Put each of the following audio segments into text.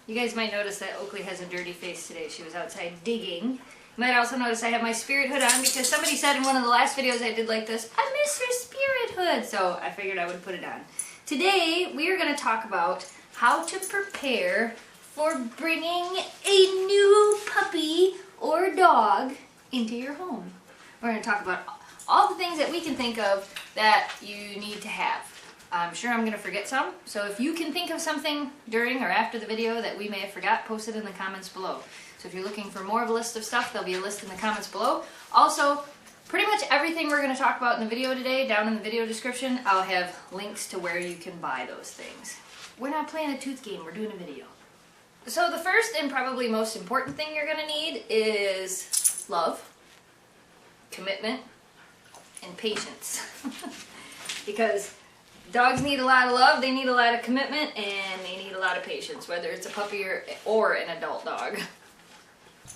You guys might notice that Oakley has a dirty face today. She was outside digging. You might also notice I have my spirit hood on because somebody said in one of the last videos I did like this, I miss her spirit hood. So I figured I would put it on. Today we are going to talk about how to prepare for bringing a new puppy or dog into your home. We're going to talk about all the things that we can think of that you need to have. I'm sure I'm going to forget some, so if you can think of something during or after the video that we may have forgot, post it in the comments below. So if you're looking for more of a list of stuff, there'll be a list in the comments below. Also, pretty much everything we're going to talk about in the video today, down in the video description, I'll have links to where you can buy those things. We're not playing a tooth game, we're doing a video. So the first and probably most important thing you're going to need is love, commitment, and patience. Because dogs need a lot of love, they need a lot of commitment, and they need a lot of patience, whether it's a puppy or an adult dog.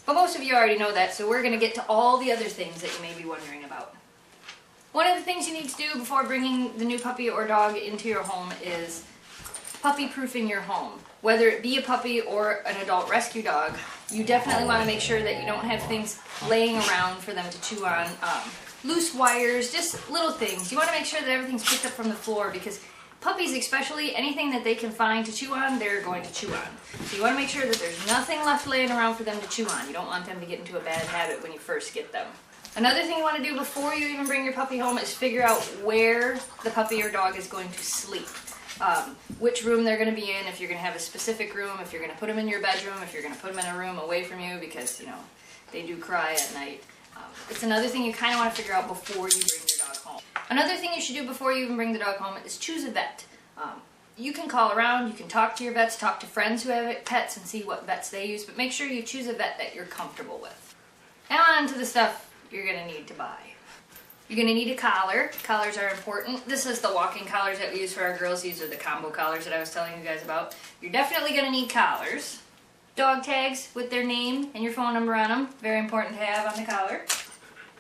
But most of you already know that, so we're going to get to all the other things that you may be wondering about. One of the things you need to do before bringing the new puppy or dog into your home is puppy-proofing your home. Whether it be a puppy or an adult rescue dog, you definitely want to make sure that you don't have things laying around for them to chew on. Loose wires, just little things. You want to make sure that everything's picked up from the floor because puppies especially, anything that they can find to chew on, they're going to chew on. So you want to make sure that there's nothing left laying around for them to chew on. You don't want them to get into a bad habit when you first get them. Another thing you want to do before you even bring your puppy home is figure out where the puppy or dog is going to sleep. Which room they're going to be in, if you're going to have a specific room, if you're going to put them in your bedroom, if you're going to put them in a room away from you because, you know, they do cry at night. It's another thing you kind of want to figure out before you bring your dog home. Another thing you should do before you even bring the dog home is choose a vet. You can call around, you can talk to your vets, talk to friends who have pets and see what vets they use, but make sure you choose a vet that you're comfortable with. Now on to the stuff you're going to need to buy. You're going to need a collar. Collars are important. This is the walking collars that we use for our girls. These are the combo collars that I was telling you guys about. You're definitely going to need collars. Dog tags with their name and your phone number on them. Very important to have on the collar.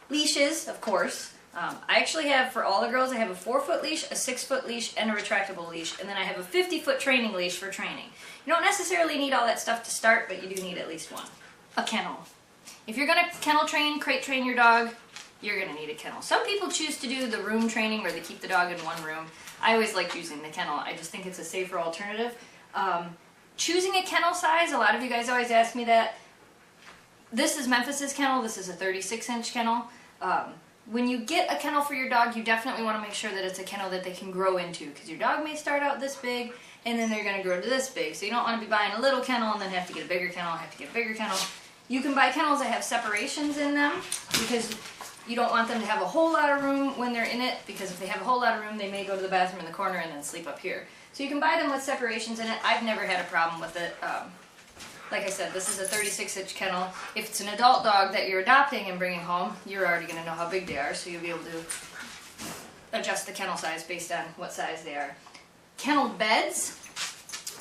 Leashes, of course. I actually have, for all the girls, I have a 4-foot leash, a 6-foot leash, and a retractable leash. And then I have a 50-foot training leash for training. You don't necessarily need all that stuff to start, but you do need at least one. A kennel. If you're going to kennel train, crate train your dog, you're going to need a kennel. Some people choose to do the room training where they keep the dog in one room. I always like using the kennel. I just think it's a safer alternative. Choosing a kennel size, a lot of you guys always ask me that. This is Memphis's kennel. This is a 36-inch kennel. When you get a kennel for your dog, you definitely want to make sure that it's a kennel that they can grow into because your dog may start out this big and then they're going to grow to this big. So you don't want to be buying a little kennel and then have to get a bigger kennel, have to get a bigger kennel. You can buy kennels that have separations in them because you don't want them to have a whole lot of room when they're in it because if they have a whole lot of room, they may go to the bathroom in the corner and then sleep up here. So you can buy them with separations in it. I've never had a problem with it. Like I said, this is a 36-inch kennel. If it's an adult dog that you're adopting and bringing home, you're already going to know how big they are, so you'll be able to adjust the kennel size based on what size they are. Kennel beds.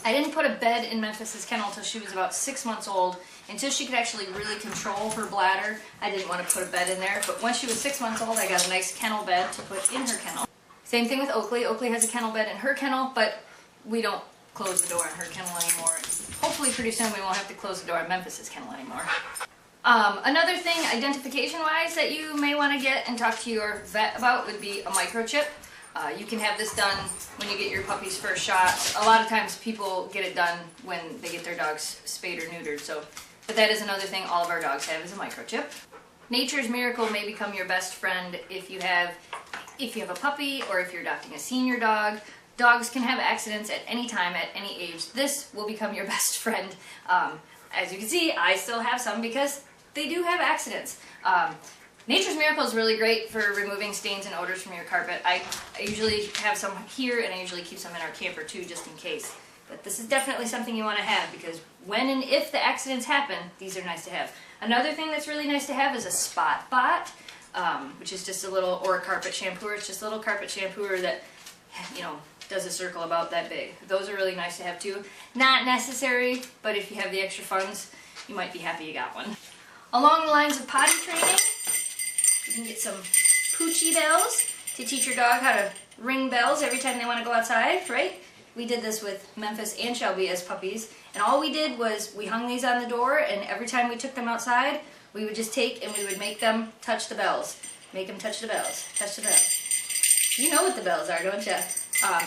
I didn't put a bed in Memphis's kennel until she was about 6 months old. Until she could actually really control her bladder, I didn't want to put a bed in there. But once she was 6 months old, I got a nice kennel bed to put in her kennel. Same thing with Oakley. Oakley has a kennel bed in her kennel, but we don't close the door on her kennel anymore. Hopefully pretty soon we won't have to close the door on Memphis's kennel anymore. Another thing, identification-wise, that you may want to get and talk to your vet about would be a microchip. You can have this done when you get your puppy's first shot. A lot of times people get it done when they get their dogs spayed or neutered, but that is another thing all of our dogs have is a microchip. Nature's Miracle may become your best friend if you have a puppy or if you're adopting a senior dog. Dogs can have accidents at any time, at any age. This will become your best friend. As you can see, I still have some because they do have accidents. Nature's Miracle is really great for removing stains and odors from your carpet. I usually have some here and I usually keep some in our camper too, just in case. But this is definitely something you want to have because when and if the accidents happen, these are nice to have. Another thing that's really nice to have is a spot bot, which is just a little, or a carpet shampooer. It's just a little carpet shampooer that, you know, does a circle about that big. Those are really nice to have too. Not necessary, but if you have the extra funds, you might be happy you got one. Along the lines of potty training, you can get some poochie bells to teach your dog how to ring bells every time they want to go outside, right? We did this with Memphis and Shelby as puppies, and all we did was we hung these on the door, and every time we took them outside, we would just take and we would make them touch the bells. Make them touch the bells. Touch the bells. You know what the bells are, don't you?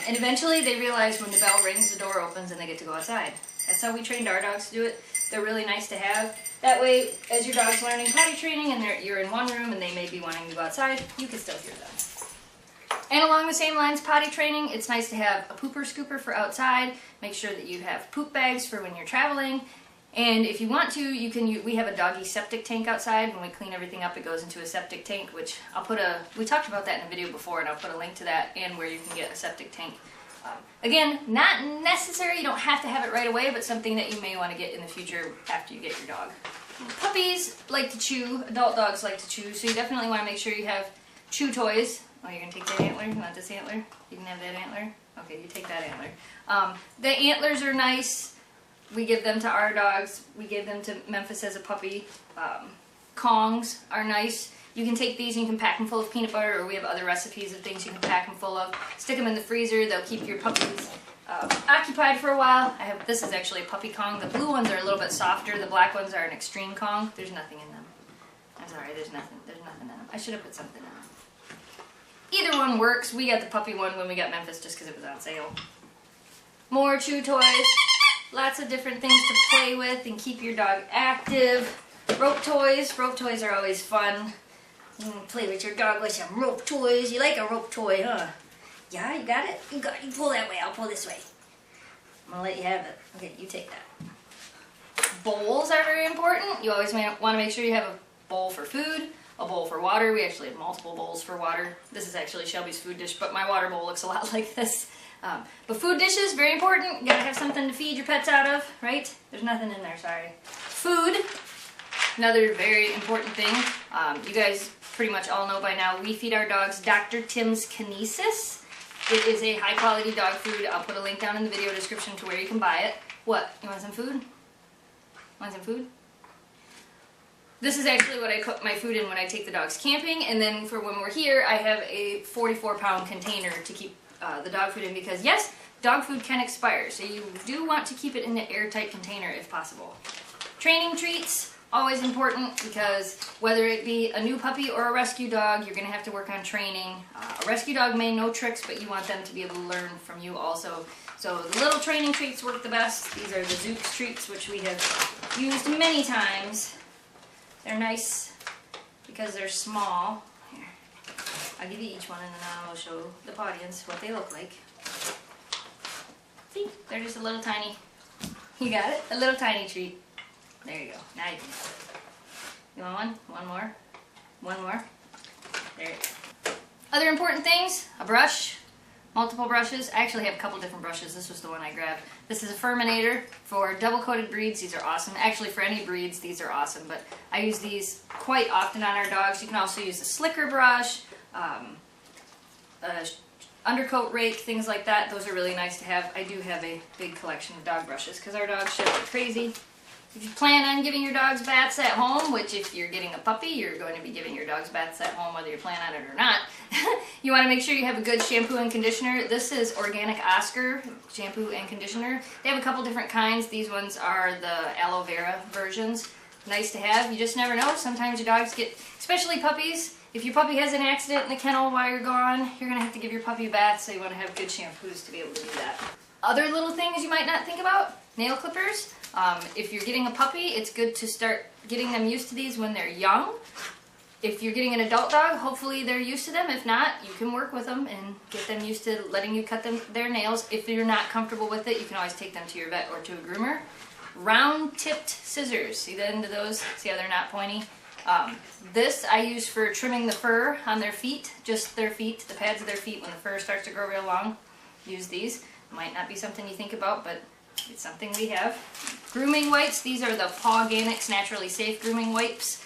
And eventually they realize when the bell rings, the door opens and they get to go outside. That's how we trained our dogs to do it. They're really nice to have. That way, as your dog's learning potty training and you're in one room and they may be wanting to go outside, you can still hear them. And along the same lines, potty training, it's nice to have a pooper scooper for outside. Make sure that you have poop bags for when you're traveling. And if you want to, we have a doggy septic tank outside. When we clean everything up, it goes into a septic tank, which we talked about that in a video before, and I'll put a link to that and where you can get a septic tank. Again, not necessary, you don't have to have it right away, but something that you may want to get in the future after you get your dog. Puppies like to chew, adult dogs like to chew, so you definitely want to make sure you have chew toys. Oh, you're going to take that antler? You want this antler? You can have that antler? Okay, you take that antler. The antlers are nice. We give them to our dogs. We gave them to Memphis as a puppy. Kongs are nice. You can take these and you can pack them full of peanut butter, or we have other recipes of things you can pack them full of. Stick them in the freezer. They'll keep your puppies occupied for a while. This is actually a puppy Kong. The blue ones are a little bit softer. The black ones are an extreme Kong. There's nothing in them. I'm sorry, there's nothing in them. I should have put something in them. Either one works. We got the puppy one when we got Memphis just because it was on sale. More chew toys. Lots of different things to play with and keep your dog active. Rope toys. Rope toys are always fun. You can play with your dog with some rope toys. You like a rope toy, huh? Yeah, you got it? You pull that way, I'll pull this way. I'm gonna let you have it. Okay, you take that. Bowls are very important. You always want to make sure you have a bowl for food, a bowl for water. We actually have multiple bowls for water. This is actually Shelby's food dish, but my water bowl looks a lot like this. But food dishes, very important. You gotta have something to feed your pets out of, right? There's nothing in there, sorry. Food, another very important thing. You guys pretty much all know by now, we feed our dogs Dr. Tim's Kinesis. It is a high quality dog food. I'll put a link down in the video description to where you can buy it. What? You want some food? Want some food? This is actually what I cook my food in when I take the dogs camping, and then for when we're here, I have a 44-pound container to keep the dog food in, because yes, dog food can expire, so you do want to keep it in an airtight container if possible. Training treats, always important, because whether it be a new puppy or a rescue dog, you're going to have to work on training. A rescue dog may know tricks, but you want them to be able to learn from you also. So the little training treats work the best. These are the Zook's treats, which we have used many times. They're nice because they're small. Here, I'll give you each one and then I'll show the audience what they look like. See, they're just a little tiny, you got it? A little tiny treat. There you go, now you can have it. You want one? One more? One more? There you go. Other important things, a brush, multiple brushes. I actually have a couple different brushes. This was the one I grabbed. This is a Furminator for double-coated breeds. These are awesome. Actually, for any breeds, these are awesome, but I use these quite often on our dogs. You can also use a slicker brush, undercoat rake, things like that. Those are really nice to have. I do have a big collection of dog brushes because our dogs shed like crazy. If you plan on giving your dogs baths at home, which if you're getting a puppy, you're going to be giving your dogs baths at home whether you plan on it or not, you want to make sure you have a good shampoo and conditioner. This is Organic Oscar shampoo and conditioner. They have a couple different kinds. These ones are the aloe vera versions. Nice to have. You just never know. Sometimes your dogs get, especially puppies, if your puppy has an accident in the kennel while you're gone, you're going to have to give your puppy a bath, so you want to have good shampoos to be able to do that. Other little things you might not think about, nail clippers. If you're getting a puppy, it's good to start getting them used to these when they're young. If you're getting an adult dog, hopefully they're used to them. If not, you can work with them and get them used to letting you cut their nails. If you're not comfortable with it, you can always take them to your vet or to a groomer. Round-tipped scissors. See the end of those? See how they're not pointy? This I use for trimming the fur on their feet, just their feet, the pads of their feet. When the fur starts to grow real long, use these. Might not be something you think about, but it's something we have. Grooming wipes. These are the Pawganics Naturally Safe grooming wipes.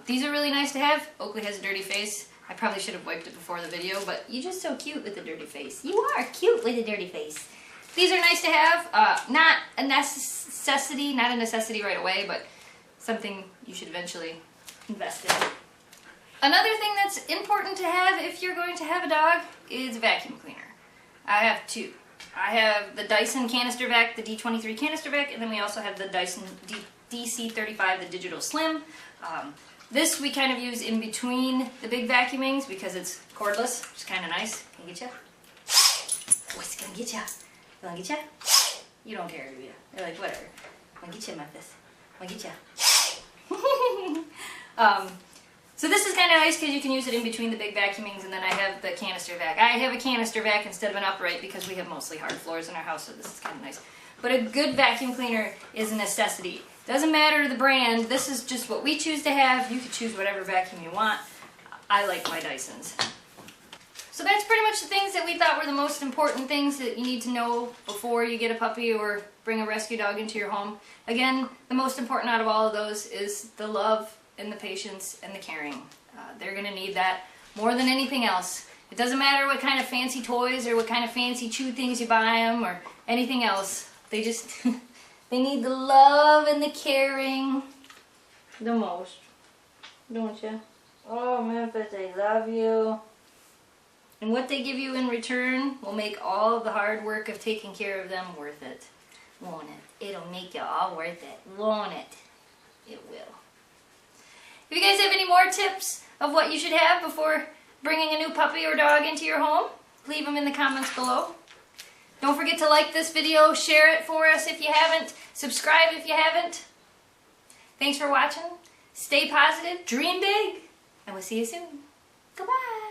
These are really nice to have. Oakley has a dirty face. I probably should have wiped it before the video, but you're just so cute with a dirty face. You are cute with a dirty face. These are nice to have. Not a necessity right away, but something you should eventually invest in. Another thing that's important to have if you're going to have a dog is a vacuum cleaner. I have two. I have the Dyson canister vac, the D23 canister vac, and then we also have the Dyson DC35, the digital slim. This we kind of use in between the big vacuumings because it's cordless, which is kind of nice. Can I get ya? Oh, it's gonna get ya. Gonna get ya? You don't care, do you? They're like, whatever. I'm gonna get you in my fist. I'm gonna get you. So this is kind of nice because you can use it in between the big vacuumings, and then I have the canister vac. I have a canister vac instead of an upright because we have mostly hard floors in our house, so this is kind of nice. But a good vacuum cleaner is a necessity. Doesn't matter the brand, this is just what we choose to have. You can choose whatever vacuum you want. I like my Dysons. So that's pretty much the things that we thought were the most important things that you need to know before you get a puppy or bring a rescue dog into your home. Again, the most important out of all of those is the love and the patience and the caring. They're going to need that more than anything else. It doesn't matter what kind of fancy toys or what kind of fancy chew things you buy them or anything else. They just, they need the love and the caring the most. Don't you? Oh, Memphis, I love you. And what they give you in return will make all of the hard work of taking care of them worth it. Won't it? It'll make it all worth it. Won't it? It will. If you guys have any more tips of what you should have before bringing a new puppy or dog into your home, leave them in the comments below. Don't forget to like this video, share it for us if you haven't, subscribe if you haven't. Thanks for watching. Stay positive, dream big, and we'll see you soon. Goodbye.